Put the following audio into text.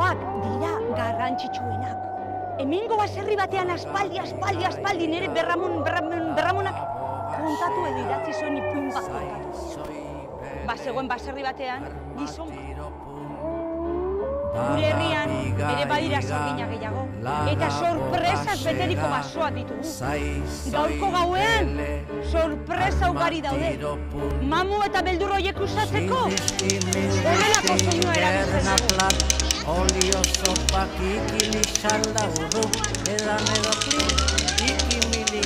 baserrikoak dira garrantzitsuenak. Hemengo baserri batean aspaldi nire berramonak kontatu edo idatzi zuen ipuin bat kontatu. Bazegoen baserri batean gizon bat. Gure herrian ere badira sardina gehiago, eta sorpresaz beteriko basoak ditugu. Gaurko gauean, sorpresa ugari daude. Mamu eta beldur horiek usatzeko, horrelako soinua erabiltzen dugu. Olio sopak ikili salda urru, edan edo kli, ikimili